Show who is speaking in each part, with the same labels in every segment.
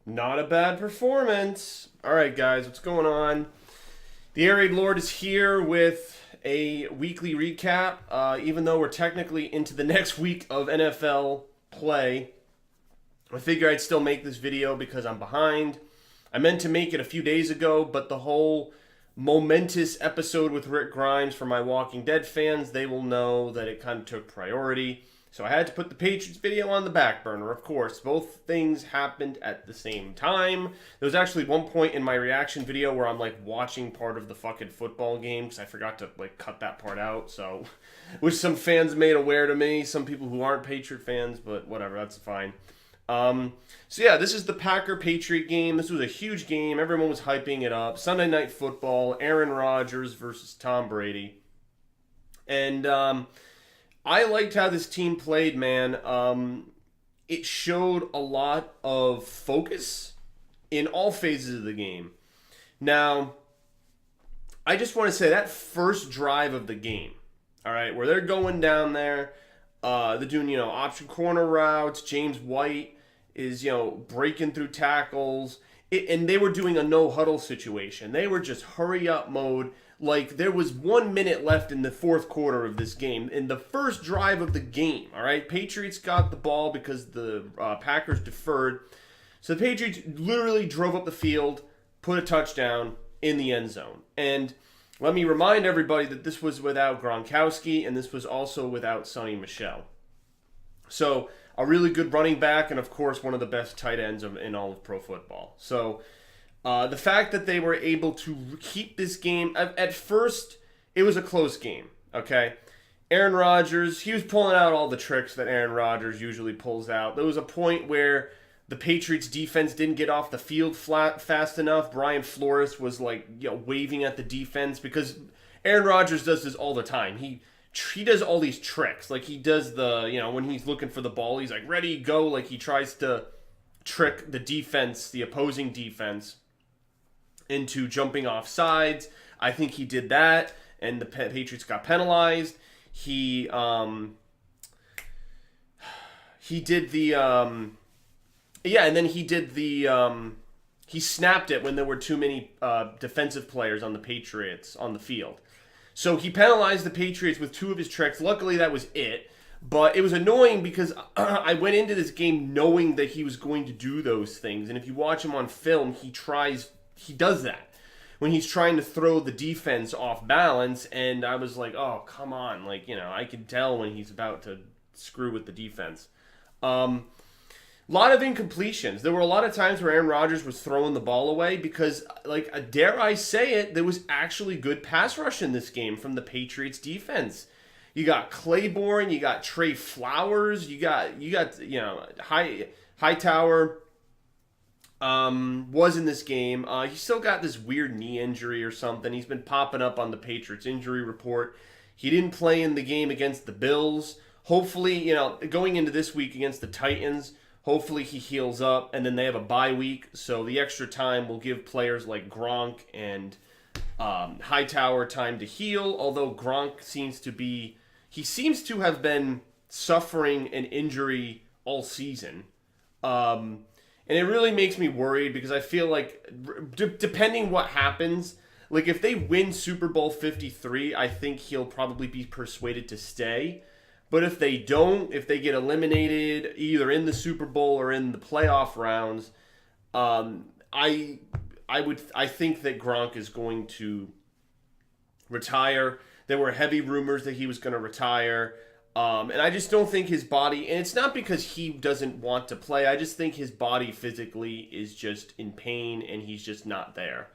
Speaker 1: Not a bad performance. All right, guys, what's going on? The Air Raid Lord is here with a weekly recap. Even though we're technically into the next week of NFL play, I figure I'd still make this video because I'm behind. I meant to make it a few days ago, but the whole momentous episode with Rick Grimes for my Walking Dead fans, they will know that it kind of took priority. So I had to put the Patriots video on the back burner, of course. Both things happened at the same time. There was actually one point in my reaction video where I'm like watching part of the fucking football game because I forgot to like cut that part out. So, which some fans made aware to me, some people who aren't Patriot fans, but whatever, that's fine. So yeah, this is the Packer-Patriot game. This was a huge game. Everyone was hyping it up. Sunday Night Football, Aaron Rodgers versus Tom Brady. And I liked how this team played, man. It showed a lot of focus in all phases of the game. Now, I just want to say that first drive of the game, all right, where they're going down there, they're doing, option corner routes. James White is, breaking through tackles. And they were doing a no-huddle situation. They were just hurry-up mode. Like, there was 1 minute left in the fourth quarter of this game. In the first drive of the game, all right? Patriots got the ball because the Packers deferred. So the Patriots literally drove up the field, put a touchdown in the end zone. And let me remind everybody that this was without Gronkowski, and this was also without Sonny Michel. So a really good running back, and of course one of the best tight ends in all of pro football. So the fact that they were able to keep this game, at first it was a close game, okay? Aaron Rodgers, he was pulling out all the tricks that Aaron Rodgers usually pulls out. There was a point where the Patriots defense didn't get off the field fast enough. Brian Flores was waving at the defense because Aaron Rodgers does this all the time. He does all these tricks. Like, he does when he's looking for the ball, he's like, ready, go. Like, he tries to trick the defense, the opposing defense, into jumping off sides. I think he did that, and the Patriots got penalized. He did the... and then he snapped it when there were too many defensive players on the Patriots on the field. So he penalized the Patriots with two of his tricks. Luckily, that was it. But it was annoying because I went into this game knowing that he was going to do those things. And if you watch him on film, he does that when he's trying to throw the defense off balance. And I was like, oh, come on. I can tell when he's about to screw with the defense. A lot of incompletions. There were a lot of times where Aaron Rodgers was throwing the ball away because, dare I say it, there was actually good pass rush in this game from the Patriots defense. You got Claiborne, you got Trey Flowers, you got Hightower was in this game. He still got this weird knee injury or something. He's been popping up on the Patriots injury report. He didn't play in the game against the Bills. Hopefully, going into this week against the Titans, hopefully he heals up, and then they have a bye week, so the extra time will give players like Gronk and Hightower time to heal, although Gronk seems to have been suffering an injury all season. And it really makes me worried because I feel like, depending what happens, if they win Super Bowl 53, I think he'll probably be persuaded to stay. But if they don't, if they get eliminated either in the Super Bowl or in the playoff rounds, I think that Gronk is going to retire. There were heavy rumors that he was going to retire, and I just don't think his body. And it's not because he doesn't want to play. I just think his body physically is just in pain, and he's just not there.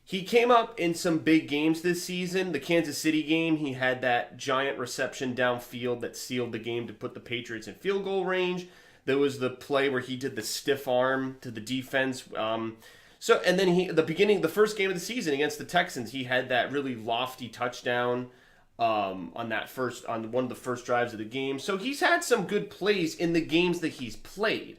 Speaker 1: He came up in some big games this season. The Kansas City game, he had that giant reception downfield that sealed the game to put the Patriots in field goal range. There was the play where he did the stiff arm to the defense. And then the first game of the season against the Texans, he had that really lofty touchdown on one of the first drives of the game. So he's had some good plays in the games that he's played,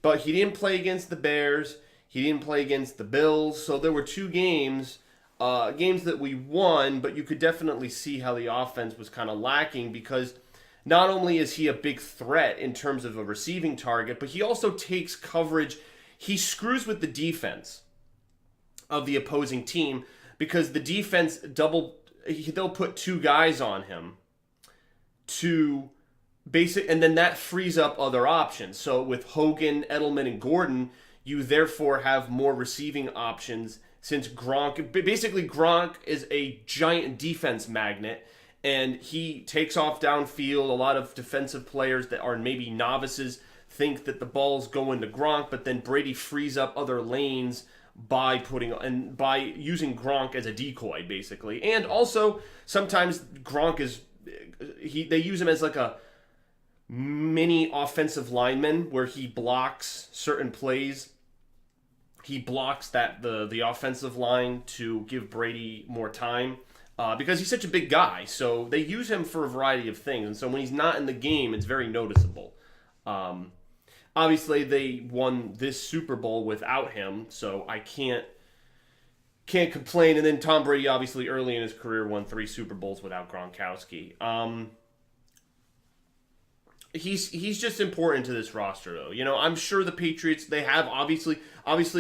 Speaker 1: but he didn't play against the Bears. He didn't play against the Bills, so there were two games that we won, but you could definitely see how the offense was kind of lacking because not only is he a big threat in terms of a receiving target, but he also takes coverage. He screws with the defense of the opposing team because the defense they'll put two guys on him to and then that frees up other options. So with Hogan, Edelman, and Gordon, you therefore have more receiving options since Gronk is a giant defense magnet and he takes off downfield. A lot of defensive players that are maybe novices think that the ball's going to Gronk, but then Brady frees up other lanes by using Gronk as a decoy, basically. And also sometimes they use him as like a mini offensive lineman where he blocks certain plays. He blocks the offensive line to give Brady more time because he's such a big guy. So they use him for a variety of things. And so when he's not in the game, it's very noticeable. Obviously, they won this Super Bowl without him, so I can't complain. And then Tom Brady, obviously, early in his career, won 3 Super Bowls without Gronkowski. He's just important to this roster, though. You know, I'm sure the Patriots, they have obviously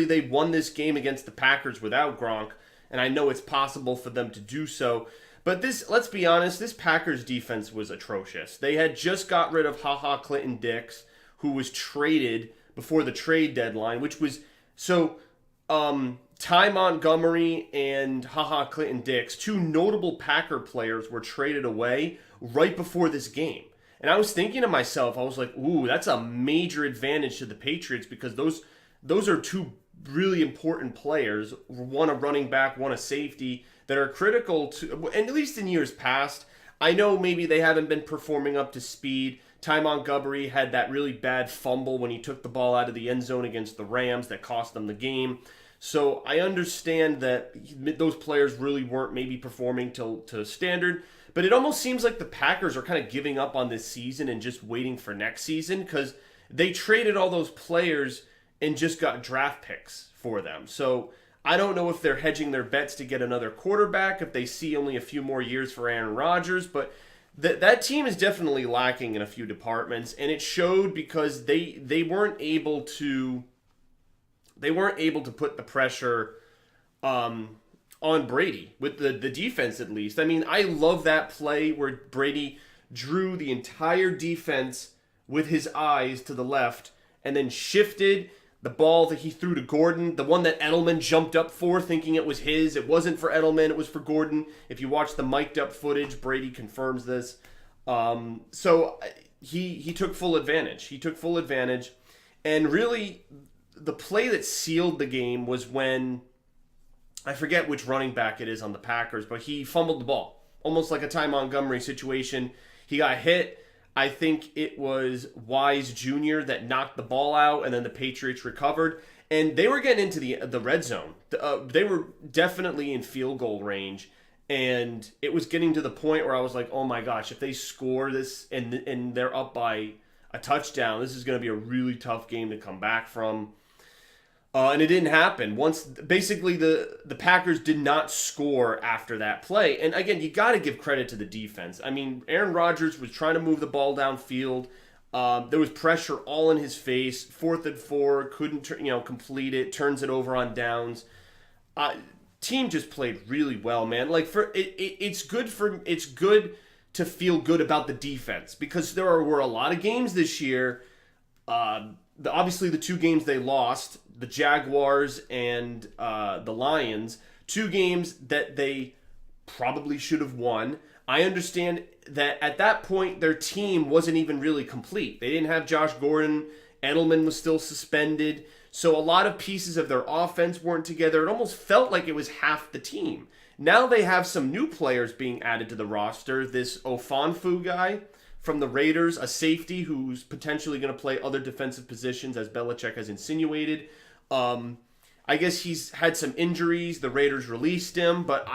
Speaker 1: they won this game against the Packers without Gronk, and I know it's possible for them to do so. But let's be honest, this Packers defense was atrocious. They had just got rid of Clinton-Dix, who was traded before the trade deadline, which was Ty Montgomery and Clinton-Dix, 2 notable Packer players, were traded away right before this game. And I was thinking to myself, I was like, ooh, that's a major advantage to the Patriots because those are 2 really important players, one a running back, one a safety, that are critical to, and at least in years past. I know maybe they haven't been performing up to speed. Ty Montgomery had that really bad fumble when he took the ball out of the end zone against the Rams that cost them the game. So I understand that those players really weren't maybe performing to standard. But it almost seems like the Packers are kind of giving up on this season and just waiting for next season because they traded all those players and just got draft picks for them. So I don't know if they're hedging their bets to get another quarterback, if they see only a few more years for Aaron Rodgers, but that team is definitely lacking in a few departments, and it showed because they weren't able to put the pressure on Brady, with the defense at least. I mean, I love that play where Brady drew the entire defense with his eyes to the left and then shifted the ball that he threw to Gordon, the one that Edelman jumped up for thinking it was his. It wasn't for Edelman, it was for Gordon. If you watch the mic'd up footage, Brady confirms this. So he took full advantage. And really, the play that sealed the game was when, I forget which running back it is on the Packers, but he fumbled the ball. Almost like a Ty Montgomery situation. He got hit. I think it was Wise Jr. that knocked the ball out, and then the Patriots recovered. And they were getting into the red zone. They were definitely in field goal range. And it was getting to the point where I was like, oh my gosh, if they score this and they're up by a touchdown, this is going to be a really tough game to come back from. And it didn't happen. Once basically the Packers did not score after that play. And again, you got to give credit to the defense. I mean, Aaron Rodgers was trying to move the ball downfield. There was pressure all in his face. 4th and 4, couldn't complete it. Turns it over on downs. Team just played really well, man. Like it's good to feel good about the defense because were a lot of games this year. Obviously, the 2 games they lost, the Jaguars and the Lions, 2 games that they probably should have won. I understand that at that point, their team wasn't even really complete. They didn't have Josh Gordon. Edelman was still suspended. So a lot of pieces of their offense weren't together. It almost felt like it was half the team. Now they have some new players being added to the roster. This Ofonfu guy from the Raiders, a safety who's potentially going to play other defensive positions, as Belichick has insinuated. I guess he's had some injuries. The Raiders released him, but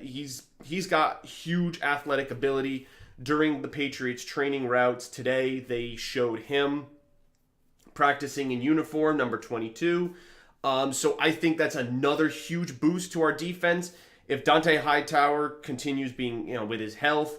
Speaker 1: he's got huge athletic ability. During the Patriots training routes today, they showed him practicing in uniform, number 22. So I think that's another huge boost to our defense. If Dante Hightower continues being, with his health,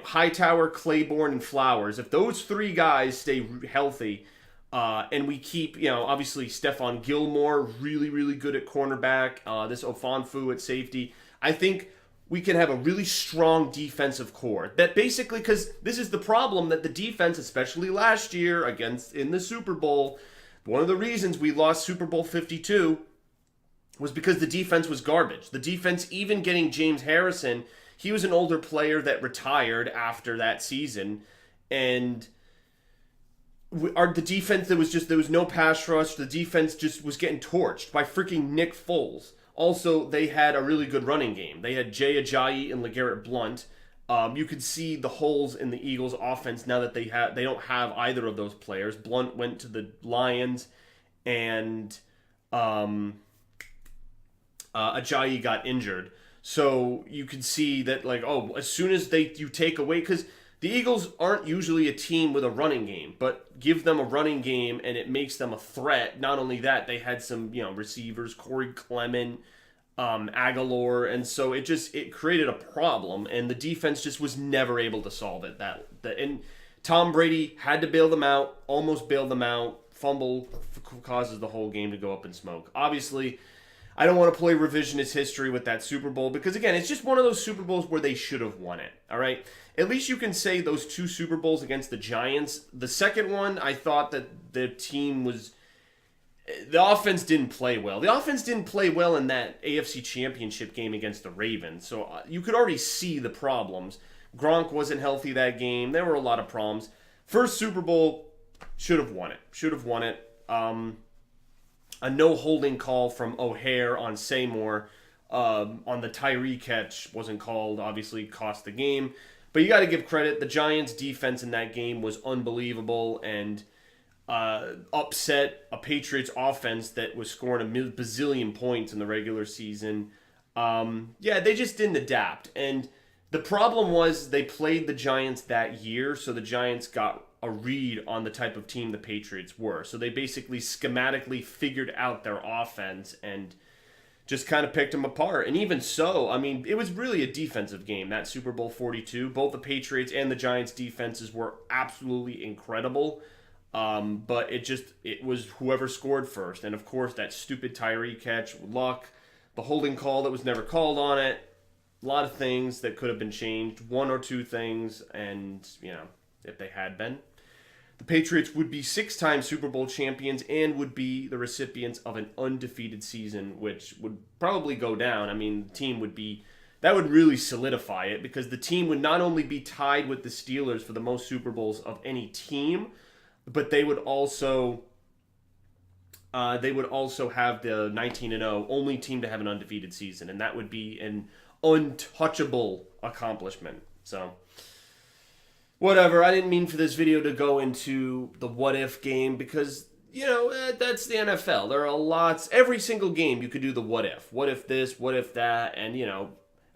Speaker 1: Hightower, Claiborne, and Flowers. If those three guys stay healthy, and we keep, obviously Stephon Gilmore, really, really good at cornerback. This Ofonfu at safety. I think we can have a really strong defensive core. That basically, because this is the problem that the defense, especially last year in the Super Bowl, one of the reasons we lost Super Bowl 52 was because the defense was garbage. The defense, even getting James Harrison, he was an older player that retired after that season, and the defense, there was no pass rush. The defense just was getting torched by freaking Nick Foles. Also, they had a really good running game. They had Jay Ajayi and LeGarrette Blount. You could see the holes in the Eagles' offense now that they don't have either of those players. Blount went to the Lions, and Ajayi got injured. So you could see that, as soon as you take away, because the Eagles aren't usually a team with a running game, but give them a running game and it makes them a threat. Not only that, they had some, receivers, Corey Clement, Aguilar, and so it created a problem, and the defense just was never able to solve it. And Tom Brady had to bail them out, almost bailed them out. Fumble causes the whole game to go up in smoke. Obviously, I don't want to play revisionist history with that Super Bowl because, again, it's just one of those Super Bowls where they should have won it, all right? At least you can say those two Super Bowls against the Giants. The second one, I thought that the team was... The offense didn't play well. The offense didn't play well in that AFC Championship game against the Ravens, so you could already see the problems. Gronk wasn't healthy that game. There were a lot of problems. First Super Bowl, should have won it. A no holding call from O'Hare on Seymour on the Tyree catch wasn't called, obviously cost the game. But you got to give credit. The Giants' defense in that game was unbelievable and upset a Patriots offense that was scoring a bazillion points in the regular season. They just didn't adapt. And the problem was they played the Giants that year, so the Giants got a read on the type of team the Patriots were. So they basically schematically figured out their offense and just kind of picked them apart. And even so, it was really a defensive game, that Super Bowl 42. Both the Patriots and the Giants' defenses were absolutely incredible. But it was whoever scored first. And, of course, that stupid Tyree catch, luck, the holding call that was never called on it, a lot of things that could have been changed, one or two things, and, if they had been. The Patriots would be 6-time Super Bowl champions and would be the recipients of an undefeated season, which would probably go down. The team that would really solidify it because the team would not only be tied with the Steelers for the most Super Bowls of any team, but they would also have the 19-0, only team to have an undefeated season, and that would be an untouchable accomplishment. So... whatever, I didn't mean for this video to go into the what-if game because, that's the NFL. There are every single game you could do the what-if. What if this, what if that, and,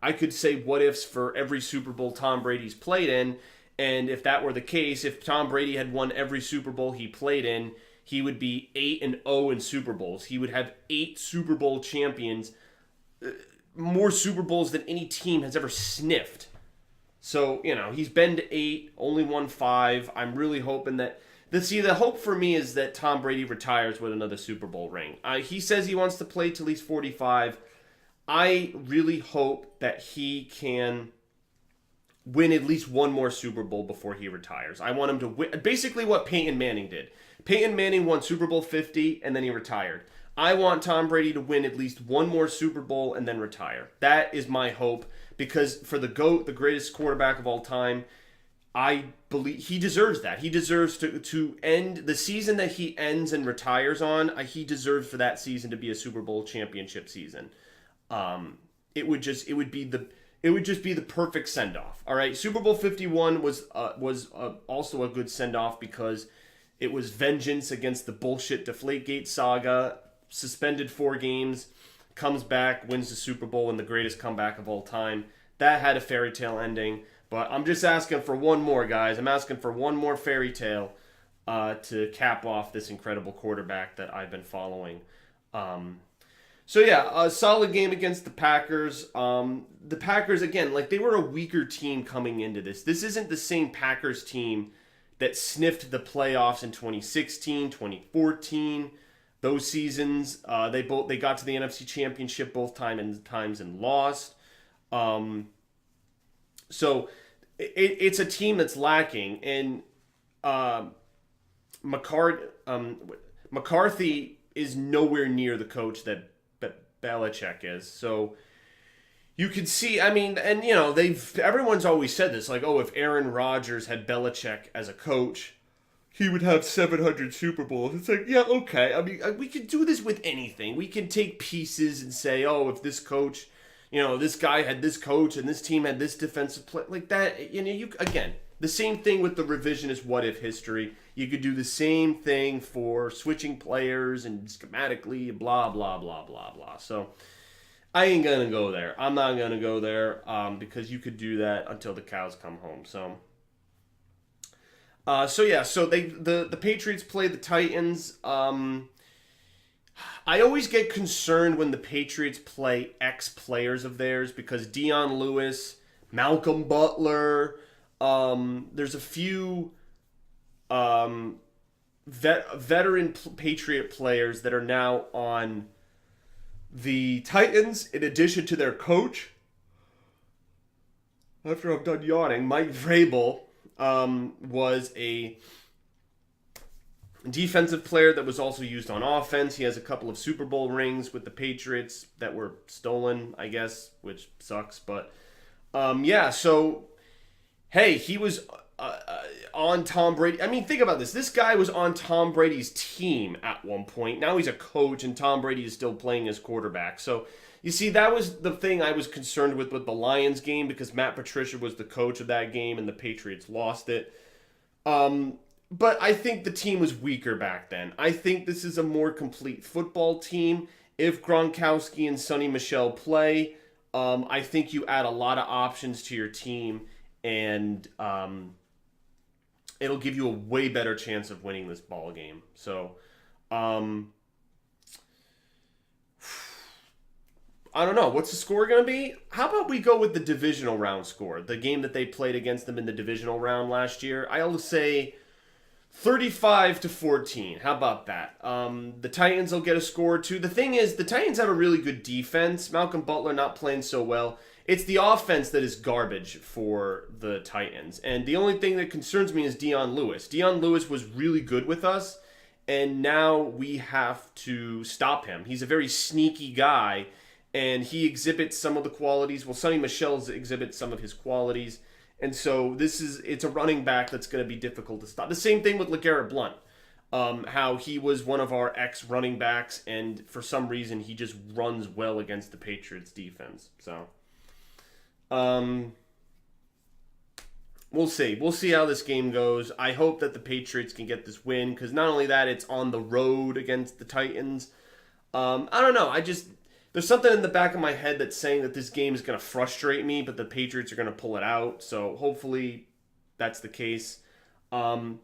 Speaker 1: I could say what-ifs for every Super Bowl Tom Brady's played in, and if that were the case, if Tom Brady had won every Super Bowl he played in, he would be 8-0 in Super Bowls. He would have 8 Super Bowl champions, more Super Bowls than any team has ever sniffed. So, he's been to 8, only won 5. I'm really hoping that... The hope for me is that Tom Brady retires with another Super Bowl ring. He says he wants to play till he's 45. I really hope that he can win at least one more Super Bowl before he retires. I want him to win... Basically what Peyton Manning did. Peyton Manning won Super Bowl 50, and then he retired. I want Tom Brady to win at least one more Super Bowl and then retire. That is my hope. Because for the GOAT, the greatest quarterback of all time, I believe he deserves that. He deserves to end the season that he ends and retires on. He deserves for that season to be a Super Bowl championship season. It would just be the perfect send off. All right, Super Bowl 51 was also a good send off because it was vengeance against the bullshit Deflategate saga. Suspended 4 games. Comes back, wins the Super Bowl, and the greatest comeback of all time. That had a fairy tale ending, but I'm just asking for one more, guys. I'm asking for one more fairy tale to cap off this incredible quarterback that I've been following. So yeah, a solid game against the Packers. The Packers again, like they were a weaker team coming into this. This isn't the same Packers team that sniffed the playoffs in 2016, 2014. Those seasons, they got to the NFC Championship both times and lost. Um, so it's a team that's lacking, and uh, McCarthy is nowhere near the coach that Belichick is. So you could see, I mean, and everyone's always said this, like, oh, if Aaron Rodgers had Belichick as a coach, he would have 700 Super Bowls. It's like, yeah, okay. I mean, we could do this with anything. We can take pieces and say, oh, if this coach, this guy had this coach and this team had this defensive play, like that. Again, the same thing with the revisionist what if history. You could do the same thing for switching players and schematically, blah, blah, blah, blah, blah. So I ain't going to go there. I'm not going to go there because you could do that until the cows come home. So the Patriots played the Titans. I always get concerned when the Patriots play ex-players of theirs because Dion Lewis, Malcolm Butler, there's a few veteran Patriot players that are now on the Titans in addition to their coach. After I'm done yawning, Mike Vrabel was a defensive player that was also used on offense. He has a couple of Super Bowl rings with the Patriots that were stolen, I guess, which sucks. But, so, hey, he was on Tom Brady. I mean, think about this. This guy was on Tom Brady's team at one point. Now he's a coach, and Tom Brady is still playing as quarterback. So, you see, that was the thing I was concerned with the Lions game because Matt Patricia was the coach of that game, and the Patriots lost it. But I think the team was weaker back then. I think this is a more complete football team. If Gronkowski and Sonny Michel play, I think you add a lot of options to your team, and it'll give you a way better chance of winning this ball game. So, I don't know. What's the score going to be? How about we go with the divisional round score? The game that they played against them in the divisional round last year. I'll say 35-14. How about that? The Titans will get a score or two. The thing is, the Titans have a really good defense. Malcolm Butler not playing so well. It's the offense that is garbage for the Titans. And the only thing that concerns me is Dion Lewis. Dion Lewis was really good with us, and now we have to stop him. He's a very sneaky guy, and he exhibits some of the qualities. Well, Sonny Michel exhibits some of his qualities. And so it's a running back that's going to be difficult to stop. The same thing with LeGarrette Blount. How he was one of our ex-running backs, and for some reason he just runs well against the Patriots defense. So, we'll see. We'll see how this game goes. I hope that the Patriots can get this win, because not only that, it's on the road against the Titans. I don't know. There's something in the back of my head that's saying that this game is going to frustrate me, but the Patriots are going to pull it out. So hopefully that's the case. The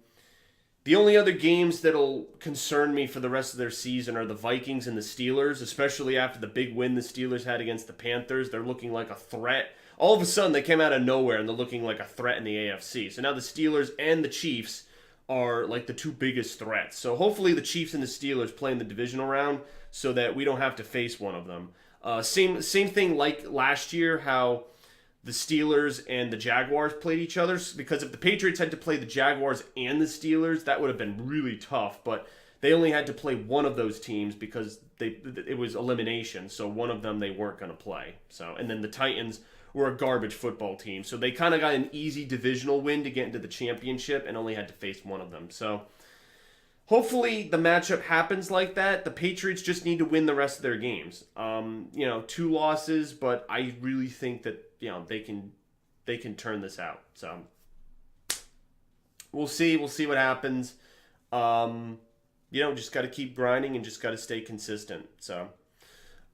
Speaker 1: only other games that'll concern me for the rest of their season are the Vikings and the Steelers, especially after the big win the Steelers had against the Panthers. They're looking like a threat. All of a sudden, they came out of nowhere, and they're looking like a threat in the AFC. So now the Steelers and the Chiefs are like the two biggest threats. So hopefully the Chiefs and the Steelers play in the divisional round so that we don't have to face one of them. Same thing like last year, how the Steelers and the Jaguars played each other. Because if the Patriots had to play the Jaguars and the Steelers, that would have been really tough. But they only had to play one of those teams because it was elimination. So one of them they weren't going to play. So, and then the Titans were a garbage football team. So they kind of got an easy divisional win to get into the championship and only had to face one of them. So hopefully the matchup happens like that. The Patriots just need to win the rest of their games. 2 losses, but I really think that they can turn this out. So we'll see. We'll see what happens. Just got to keep grinding and just got to stay consistent. So,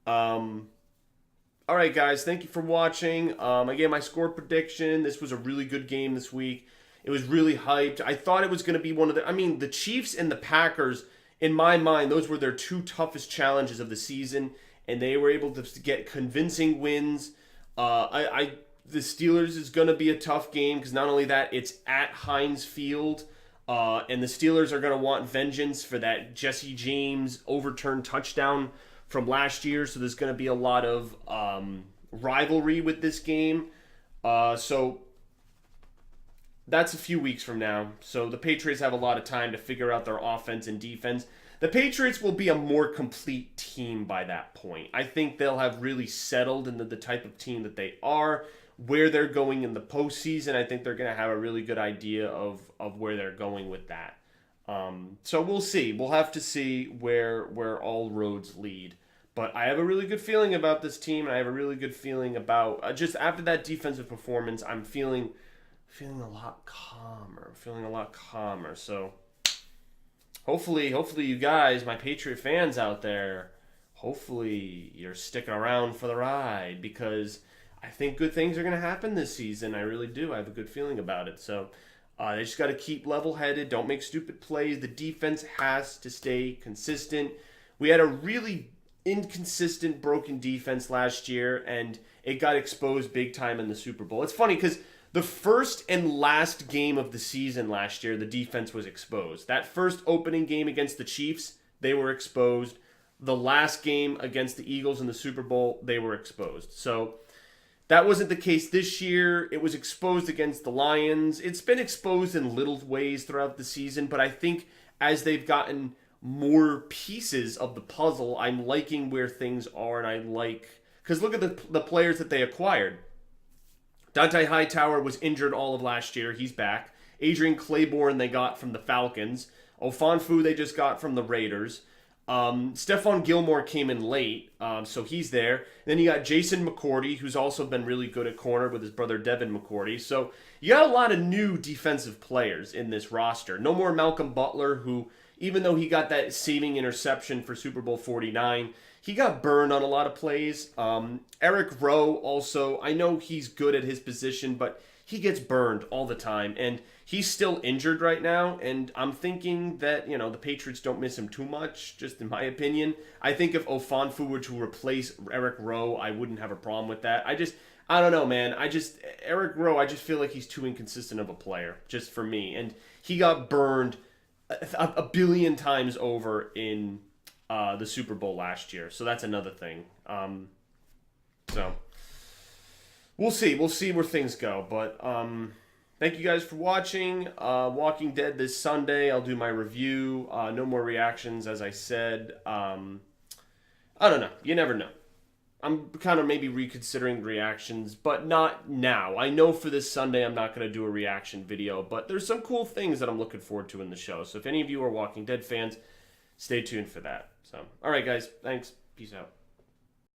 Speaker 1: all right, guys, thank you for watching. Again, my score prediction. This was a really good game this week. It was really hyped. I thought it was going to be one of the Chiefs and the Packers, in my mind, those were their 2 toughest challenges of the season. and they were able to get convincing wins. The Steelers is going to be a tough game because not only that, it's at Heinz Field, and the Steelers are going to want vengeance for that Jesse James overturned touchdown from last year. So there's going to be a lot of rivalry with this game. So that's a few weeks from now. So the Patriots have a lot of time to figure out their offense and defense. The Patriots will be a more complete team by that point. I think they'll have really settled into the type of team that they are, where they're going in the postseason. I think they're going to have a really good idea of where they're going with that. So we'll see. We'll have to see where all roads lead. But I have a really good feeling about this team, and I have a really good feeling about just after that defensive performance, I'm feeling a lot calmer. So hopefully you guys, my Patriot fans out there, hopefully you're sticking around for the ride, because I think good things are going to happen this season. I really do. I have a good feeling about it. So they just got to keep level-headed. Don't make stupid plays. The defense has to stay consistent. We had a really inconsistent, broken defense last year, and it got exposed big time in the Super Bowl. It's funny because the first and last game of the season last year, the defense was exposed. That first opening game against the Chiefs, they were exposed. The last game against the Eagles in the Super Bowl, they were exposed. So that wasn't the case this year. It was exposed against the Lions. It's been exposed in little ways throughout the season, but I think as they've gotten more pieces of the puzzle, I'm liking where things are, and I like... Because look at the players that they acquired. Dante Hightower was injured all of last year. He's back. Adrian Claiborne they got from the Falcons. Ofonfu they just got from the Raiders. Stephon Gilmore came in late, so he's there. And then you got Jason McCourty, who's also been really good at corner with his brother Devin McCourty. So you got a lot of new defensive players in this roster. No more Malcolm Butler, who, even though he got that saving interception for Super Bowl 49, he got burned on a lot of plays. Eric Rowe also, I know he's good at his position, but he gets burned all the time. And he's still injured right now, and I'm thinking that, the Patriots don't miss him too much, just in my opinion. I think if Ofonfu were to replace Eric Rowe, I wouldn't have a problem with that. I don't know, man. Eric Rowe, I just feel like he's too inconsistent of a player, just for me. And he got burned a billion times over in the Super Bowl last year. So that's another thing. So we'll see. We'll see where things go. But thank you guys for watching. Walking Dead this Sunday. I'll do my review. No more reactions, as I said. I don't know. You never know. I'm kind of maybe reconsidering reactions, but not now. I know for this Sunday I'm not going to do a reaction video, but there's some cool things that I'm looking forward to in the show. So if any of you are Walking Dead fans, stay tuned for that. So, all right, guys. Thanks. Peace out.